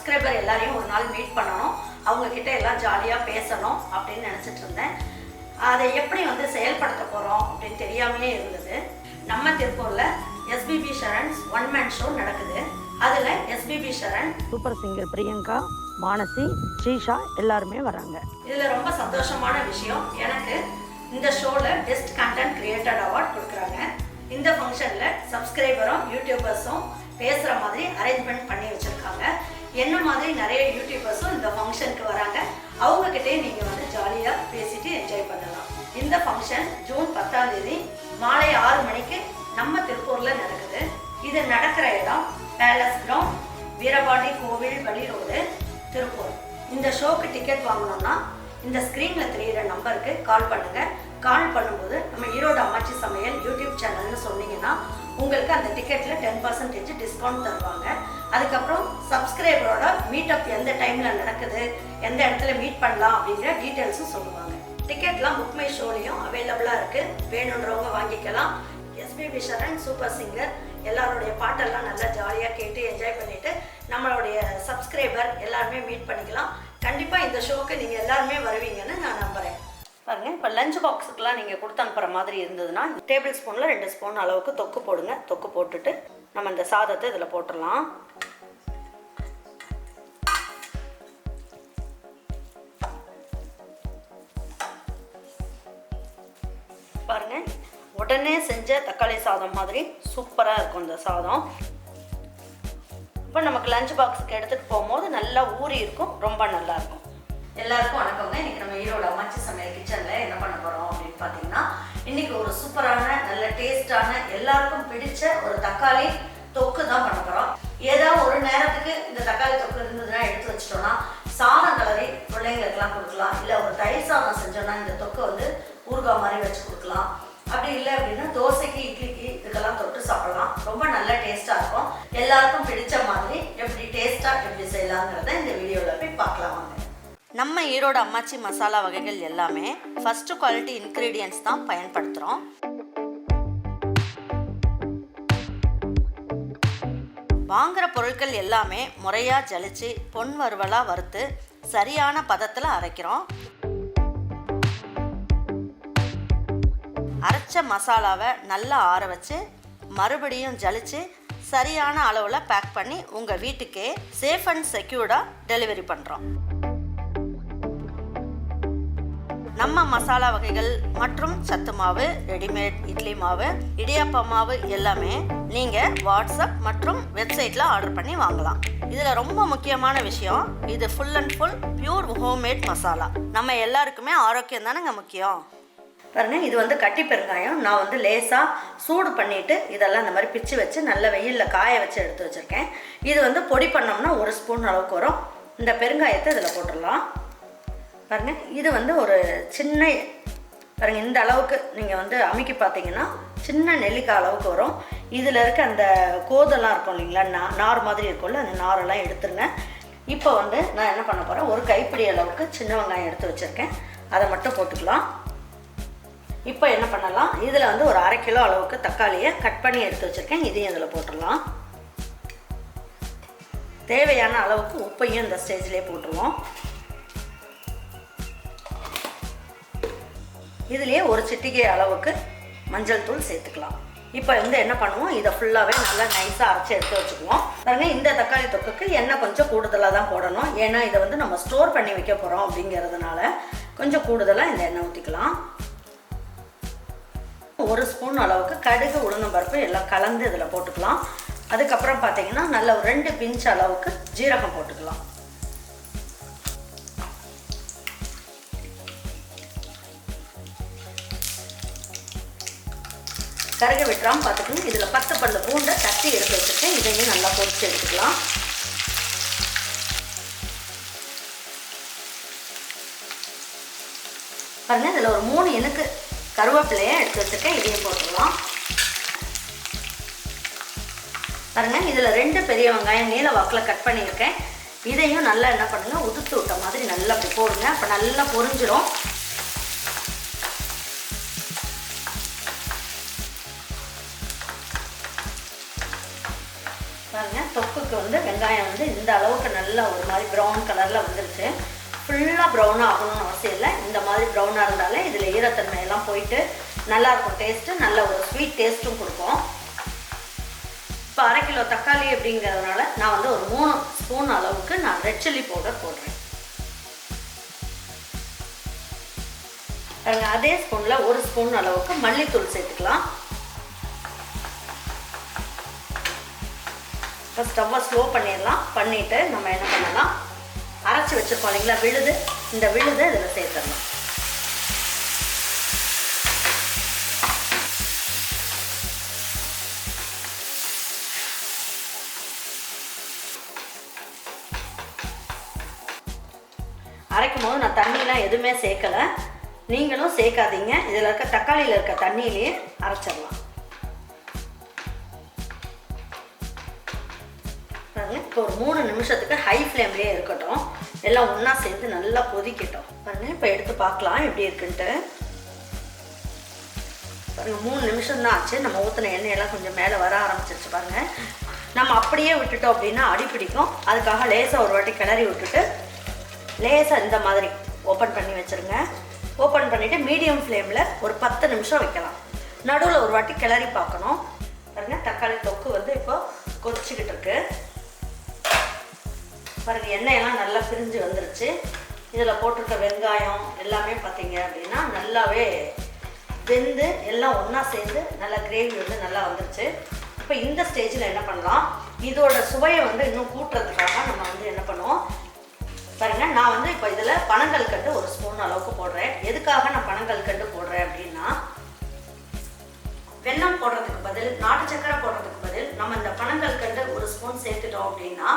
Subscriber எல்லாரையும் ஒரு நாள் மீட் பண்ணணும், அவங்கக்கிட்ட எல்லாம் ஜாலியாக பேசணும் அப்படின்னு நினச்சிட்டு இருந்தேன். அதை எப்படி வந்து செயல்படுத்த போகிறோம் அப்படின்னு தெரியாமையே இருந்தது. நம்ம திருப்பூரில் எஸ்பிபி ஷரண்ஸ் ஒன் மேன் ஷோ நடக்குது. அதில் SPB Sharan, super singer Priyanka, Manasi, Srisha எல்லாருமே வராங்க. இதில் ரொம்ப சந்தோஷமான விஷயம், எனக்கு இந்த ஷோவில் பெஸ்ட் கண்டென்ட் கிரியேட்டட் அவார்ட் கொடுக்குறாங்க. இந்த ஃபங்க்ஷனில் சப்ஸ்கிரைபரும் யூடியூபர்ஸும் பேசுகிற மாதிரி அரேஞ்ச்மெண்ட் பண்ணி வச்சுருக்காங்க. என்ன மாதிரி நிறைய யூடியூபர்ஸும் இந்த ஃபங்க்ஷனுக்கு வராங்க. அவங்கக்கிட்டே நீங்கள் வந்து ஜாலியாக பேசிட்டு என்ஜாய் பண்ணலாம். இந்த ஃபங்க்ஷன் ஜூன் 10ஆம் தேதி மாலை 6 மணிக்கு நம்ம திருப்பூரில் நடக்குது. இது நடக்கிற இடம் பேலஸ் கிரவுண்ட், வீரபாண்டி கோவில் வழி ரோடு, திருப்பூர். இந்த ஷோக்கு டிக்கெட் வாங்கணும்னா இந்த ஸ்க்ரீனில் தெரிகிற நம்பருக்கு கால் பண்ணுங்கள். கால் பண்ணும்போது நம்ம ஈரோடு அம்மாச்சி சமையல் யூடியூப் சேனல்னு சொன்னீங்கன்னா உங்களுக்கு அந்த டிக்கெட்டில் 10% டிஸ்கவுண்ட் தருவாங்க. அதுக்கப்புறம் சப்ஸ்கிரைபரோட மீட்டப் எந்த டைமில் நடக்குது, எந்த இடத்துல மீட் பண்ணலாம் அப்படிங்கிற டீட்டெயில்ஸும் சொல்லுவாங்க. டிக்கெட்லாம் புக் மை ஷோலையும் அவைலபிளாக இருக்குது, வேணுன்றவங்க வாங்கிக்கலாம். எஸ்பிபி ஷரண் சூப்பர் சிங்கர் எல்லாருடைய பாட்டெல்லாம் நல்லா ஜாலியாக கேட்டு என்ஜாய் பண்ணிவிட்டு நம்மளுடைய சப்ஸ்கிரைபர் எல்லாருமே மீட் பண்ணிக்கலாம். கண்டிப்பாக இந்த ஷோக்கு நீங்கள் எல்லாருமே வருவீங்கன்னு நான் நம்புகிறேன். பாருங்கள், இப்போ லஞ்ச் பாக்ஸுக்கெலாம் நீங்கள் கொடுத்து அனுப்புகிற மாதிரி இருந்ததுன்னா டேபிள் ஸ்பூனில் 2 ஸ்பூன் அளவுக்கு தொக்கு போடுங்க. தொக்கு போட்டுட்டு நம்ம இந்த சாதத்தை இதில் போட்டுடலாம். பாருங்கள், உடனே செஞ்ச தக்காளி சாதம் மாதிரி சூப்பராக இருக்கும் இந்த சாதம். இப்போ நமக்கு லஞ்ச் பாக்ஸுக்கு எடுத்துகிட்டு போகும்போது நல்லா ஊறி இருக்கும், ரொம்ப நல்லாயிருக்கும். எல்லாருக்கும் வணக்கங்க. இன்றைக்கி நம்ம ஈரோடு அம்மாச்சி சமையல் கிச்சனில் என்ன பண்ண போகிறோம் அப்படின்னு பார்த்தீங்கன்னா, இன்றைக்கி ஒரு சூப்பரான நல்ல டேஸ்டான எல்லாருக்கும் பிடிச்ச ஒரு தக்காளி தொக்கு தான் பண்ண போகிறோம். ஏதாவது ஒரு நேரத்துக்கு இந்த தக்காளி தொக்கு இருந்ததுன்னா எடுத்து வச்சிட்டோன்னா சாதம் கலரி பிள்ளைங்களுக்கெல்லாம் கொடுக்கலாம். இல்லை ஒரு தயிர் சாதம் செஞ்சோன்னா இந்த தொக்கு வந்து ஊறுகாய் மாதிரி வச்சு கொடுக்கலாம். அப்படி இல்லை அப்படின்னா தோசைக்கு, இட்லிக்கு இதுக்கெல்லாம் தொட்டு சாப்பிடலாம். ரொம்ப நல்ல டேஸ்ட்டாக இருக்கும். எல்லாருக்கும் பிடிச்ச மாதிரி எப்படி டேஸ்ட்டாக எப்படி செய்யலாங்கிறத இந்த வீடியோவில் போய் பார்க்கலாம் வாங்க. நம்ம ஈரோடு அம்மாச்சி மசாலா வகைகள் எல்லாமே ஃபர்ஸ்ட் குவாலிட்டி இன்க்ரீடியன்ட்ஸ் தான் பயன்படுத்துகிறோம். வாங்குகிற பொருட்கள் எல்லாமே முறையாக ஜலிச்சு பொன் வறுவலாக வறுத்து சரியான பதத்தில் அரைக்கிறோம். அரைச்ச மசாலாவை நல்லா ஆற வச்சு மறுபடியும் ஜலிச்சு சரியான அளவில் பேக் பண்ணி உங்கள் வீட்டுக்கே சேஃப் அண்ட் செக்யூர்டாக டெலிவரி பண்ணுறோம். நம்ம மசாலா வகைகள் மற்றும் சத்து மாவு, ரெடிமேட் இட்லி மாவு, இடியாப்ப மாவு எல்லாமே நீங்கள் வாட்ஸ்அப் மற்றும் வெப்சைட்டில் ஆர்டர் பண்ணி வாங்கலாம். இதில் ரொம்ப முக்கியமான விஷயம், இது full and full pure homemade masala. நம்ம எல்லாருக்குமே ஆரோக்கியம் தானேங்க முக்கியம். பாருங்க, இது வந்து கட்டி பெருங்காயம். நான் வந்து லேசாக சூடு பண்ணிவிட்டு இதெல்லாம் இந்த மாதிரி பிச்சு வச்சு நல்ல வெயிலில் காய வச்சு எடுத்து வச்சுருக்கேன். இது வந்து பொடி பண்ணோம்னா 1 ஸ்பூன் அளவுக்கு வரும். இந்த பெருங்காயத்தை இதில் போட்டுடலாம். பாருங்கள், இது வந்து ஒரு சின்ன பாருங்கள் இந்த அளவுக்கு நீங்கள் வந்து அமுக்கி பார்த்தீங்கன்னா சின்ன நெல்லிக்காய் அளவுக்கு வரும். இதில் இருக்க அந்த கோதெல்லாம் இருக்கும் இல்லைங்களா, நார் மாதிரி இருக்கும்ல, அந்த நாரெல்லாம் எடுத்துருங்க. இப்போ வந்து நான் என்ன பண்ண போகிறேன், ஒரு கைப்பிடி அளவுக்கு சின்ன வெங்காயம் எடுத்து வச்சுருக்கேன், அதை மட்டும் போட்டுக்கலாம். இப்போ என்ன பண்ணலாம், இதில் வந்து ஒரு 1/2 கிலோ அளவுக்கு தக்காளியை கட் பண்ணி எடுத்து வச்சுருக்கேன், இதையும் இதில் போட்டுடலாம். தேவையான அளவுக்கு உப்பையும் இந்த ஸ்டேஜ்லேயே போட்டுருவோம். இதுலேயே ஒரு சிட்டிகை அளவுக்கு மஞ்சள் தூள் சேர்த்துக்கலாம். இப்போ வந்து என்ன பண்ணுவோம், இதை ஃபுல்லாகவே நல்லா நைஸாக அரைச்சி எடுத்து வச்சுக்குவோம். பாருங்கள், இந்த தக்காளி தொக்குக்கு எண்ணெய் கொஞ்சம் கூடுதலாக தான் போடணும். ஏன்னா இதை வந்து நம்ம ஸ்டோர் பண்ணி வைக்க போகிறோம் அப்படிங்கிறதுனால கொஞ்சம் கூடுதலாக இந்த எண்ணெய் ஊற்றிக்கலாம். 1 ஸ்பூன் அளவுக்கு கடுகு, உளுந்தம் பருப்பு எல்லாம் கலந்து இதில் போட்டுக்கலாம். அதுக்கப்புறம் பார்த்தீங்கன்னா நல்ல ஒரு 2 பிஞ்ச் அளவுக்கு ஜீரகம் போட்டுக்கலாம். கருக விட்டுறாமல் பார்த்துக்கணும். இதில் 10 பல்லு பூண்டை தட்டி எடுத்து வச்சுருக்கேன், இதையும் நல்லா பொரிச்சு எடுத்துக்கலாம். பாருங்கள், இதில் ஒரு 3 இனுக்கு கருவேப்பிலையை எடுத்து வச்சுருக்கேன், இதையும் போட்டுடலாம். பாருங்கள், இதில் 2 பெரிய வெங்காயம் நீல வாக்கில் கட் பண்ணியிருக்கேன், இதையும் நல்லா என்ன பண்ணுங்கள், உதுத்து விட்ட மாதிரி நல்லா அப்படி போடுங்க. அப்போ நல்லா பொரிஞ்சிடும். பாருங்கள், தொக்குக்கு வந்து வெங்காயம் வந்து இந்த அளவுக்கு நல்லா ஒரு மாதிரி ப்ரௌன் கலரில் வந்துருச்சு. ஃபுல்லாக ப்ரௌனாக ஆகணும்னு அவசியம் இல்லை. இந்த மாதிரி ப்ரௌனாக இருந்தாலே இதில் ஈரத்தன்மையெல்லாம் போயிட்டு நல்லாயிருக்கும். டேஸ்ட்டு நல்ல ஒரு ஸ்வீட் டேஸ்ட்டும் கொடுக்கும். இப்போ 1/2 கிலோ தக்காளி அப்படிங்கிறதுனால நான் வந்து ஒரு 3 ஸ்பூன் அளவுக்கு நான் ரெட் சில்லி பவுடர் போடுறேன். அதே ஸ்பூனில் 1 ஸ்பூன் அளவுக்கு மல்லித்தூள் சேர்த்துக்கலாம். இப்போ ஸ்டவ்வை ஸ்லோ பண்ணிடலாம். பண்ணிவிட்டு நம்ம என்ன பண்ணலாம், அரைச்சி வச்சுருக்கோம் இல்லைங்களா விழுது, இந்த விழுதை இதில் சேர்த்துடலாம். அரைக்கும் போது நான் தண்ணிலாம் எதுவுமே சேர்க்கலை, நீங்களும் சேர்க்காதீங்க. இதில் இருக்க தக்காளியில் இருக்க தண்ணியிலேயே அரைச்சிடலாம். பாருங்கள், இப்போ ஒரு 3 நிமிஷத்துக்கு ஹை ஃப்ளேம்லேயே இருக்கட்டும். எல்லாம் ஒன்றா சேர்ந்து நல்லா கொதிக்கட்டும். பாருங்கள், இப்போ எடுத்து பார்க்கலாம் எப்படி இருக்குன்ட்டு. பாருங்கள், 3 நிமிஷம் தான் ஆச்சு. நம்ம ஊற்றின எண்ணெயெல்லாம் கொஞ்சம் மேலே வர ஆரம்பிச்சிருச்சு. பாருங்கள், நம்ம அப்படியே விட்டுட்டோம் அப்படின்னா அடி பிடிக்கும். அதுக்காக லேசாக ஒரு வாட்டி கிளறி விட்டுட்டு லேசாக இந்த மாதிரி ஓப்பன் பண்ணி வச்சுருங்க. ஓப்பன் பண்ணிவிட்டு மீடியம் ஃப்ளேமில் ஒரு 10 நிமிஷம் வைக்கலாம். நடுவில் ஒரு வாட்டி கிளறி பார்க்கணும். பாருங்கள், தக்காளி தொக்கு வந்து இப்போ கொதிச்சுக்கிட்டு இருக்கு. பாருங்கள், எண்ணெயெல்லாம் நல்லா பிரிஞ்சு வந்துருச்சு. இதில் போட்டிருக்க வெங்காயம் எல்லாமே பார்த்தீங்க அப்படின்னா நல்லாவே வெந்து எல்லாம் ஒன்றா சேர்ந்து நல்லா கிரேவி வந்து நல்லா வந்துருச்சு. இப்போ இந்த ஸ்டேஜில் என்ன பண்ணலாம், இதோட சுவையை வந்து இன்னும் கூட்டுறதுக்காக நம்ம வந்து என்ன பண்ணுவோம் பாருங்கள், நான் வந்து இப்போ இதில் பனங்கல்கண்டு 1 ஸ்பூன் அளவுக்கு போடுறேன். எதுக்காக நான் பனங்கல்கண்டு போடுறேன் அப்படின்னா, வெல்லம் போடுறதுக்கு பதில் நாட்டு சக்கரை போடுறதுக்கு பதில் நம்ம இந்த பனங்கல்கண்டு 1 ஸ்பூன் சேர்த்துட்டோம் அப்படின்னா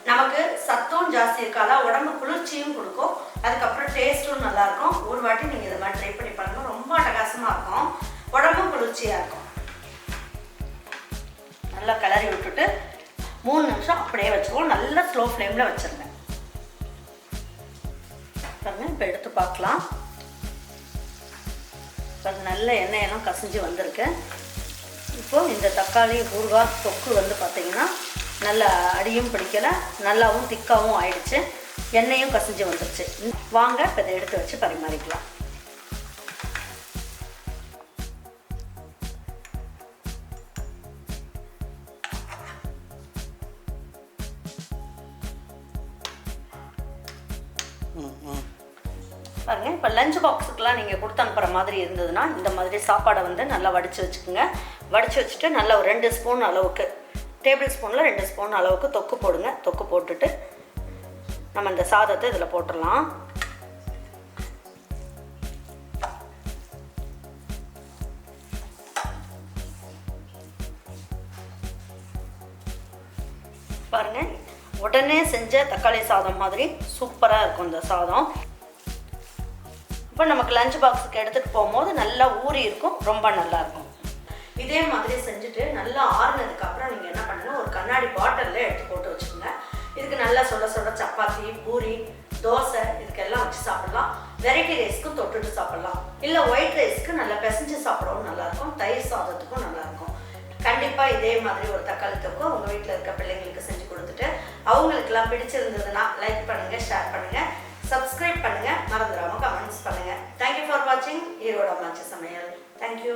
நமக்கு சத்தும் ஜாஸ்தி இருக்காதா, உடம்பு குளிர்ச்சியும் கொடுக்கும். அதுக்கப்புறம் டேஸ்ட்டும் நல்லாயிருக்கும். ஒரு வாட்டி நீங்கள் இதை மாதிரி ட்ரை பண்ணி பாருங்கள். ரொம்ப அட்டகாசமாக இருக்கும், உடம்பும் குளிர்ச்சியாக இருக்கும். நல்லா கிளறி விட்டுட்டு 3 நிமிஷம் அப்படியே வச்சுருவோம். நல்லா ஸ்லோ ஃப்ளேமில் வச்சுருங்க. பாருங்கள், இப்போ எடுத்து பார்க்கலாம். பாருங்கள், நல்ல எண்ணெயெல்லாம் கசிஞ்சு வந்திருக்கு. இப்போது இந்த தக்காளி ஊறுகாய் தொக்கு வந்து பார்த்திங்கன்னா நல்லா அடியும் பிடிக்கலை, நல்லாவும் திக்காகவும் ஆயிடுச்சு. எண்ணெயும் கசிஞ்சு வந்துருச்சு. வாங்க இப்போ இதை எடுத்து வச்சு பரிமாறிக்கலாம். பாருங்கள், இப்போ லஞ்ச் பாக்ஸுக்கெலாம் நீங்கள் கொடுத்து அனுப்புகிற மாதிரி இருந்ததுன்னா இந்த மாதிரி சாப்பாடை வந்து நல்லா வடித்து வச்சுக்கோங்க. வடித்து வச்சுட்டு நல்லா ஒரு 2 ஸ்பூன் அளவுக்கு, டேபிள் ஸ்பூனில் 2 ஸ்பூன் அளவுக்கு தொக்கு போடுங்க. தொக்கு போட்டுட்டு நம்ம இந்த சாதத்தை இதில் போட்டுடலாம். பாருங்கள், உடனே செஞ்ச தக்காளி சாதம் மாதிரி சூப்பராக இருக்கும் இந்த சாதம். இப்போ நமக்கு லஞ்ச் பாக்ஸுக்கு எடுத்துகிட்டு போகும்போது நல்லா ஊறி இருக்கும், ரொம்ப நல்லாயிருக்கும். இதே மாதிரி செஞ்சுட்டு நல்லா ஆறுனதுக்கு அப்புறம் நீங்கள் என்ன பண்ணுங்கள், ஒரு கண்ணாடி பாட்டிலில் எடுத்து போட்டு வச்சுக்கோங்க. இதுக்கு நல்லா சுட சுட சப்பாத்தி, பூரி, தோசை இதுக்கெல்லாம் வச்சு சாப்பிட்லாம். வெரைட்டி ரைஸ்க்கும் தொட்டுட்டு சாப்பிட்லாம். இல்லை ஒயிட் ரைஸ்க்கு நல்லா பிசைஞ்சு சாப்பிடவும் நல்லாயிருக்கும். தயிர் சாதத்துக்கும் நல்லாயிருக்கும். கண்டிப்பாக இதே மாதிரி ஒரு தக்காளி தொக்கு உங்கள் வீட்டில் இருக்க பிள்ளைங்களுக்கு செஞ்சு கொடுத்துட்டு அவங்களுக்கெல்லாம் பிடிச்சிருந்ததுன்னா லைக் பண்ணுங்கள், ஷேர் பண்ணுங்கள், சப்ஸ்கிரைப் பண்ணுங்கள், மறந்துடாமல் கமெண்ட்ஸ் பண்ணுங்கள். தேங்க்யூ ஃபார் வாட்சிங் ஈரோடு அம்மாச்சி சமையல். தேங்க்யூ.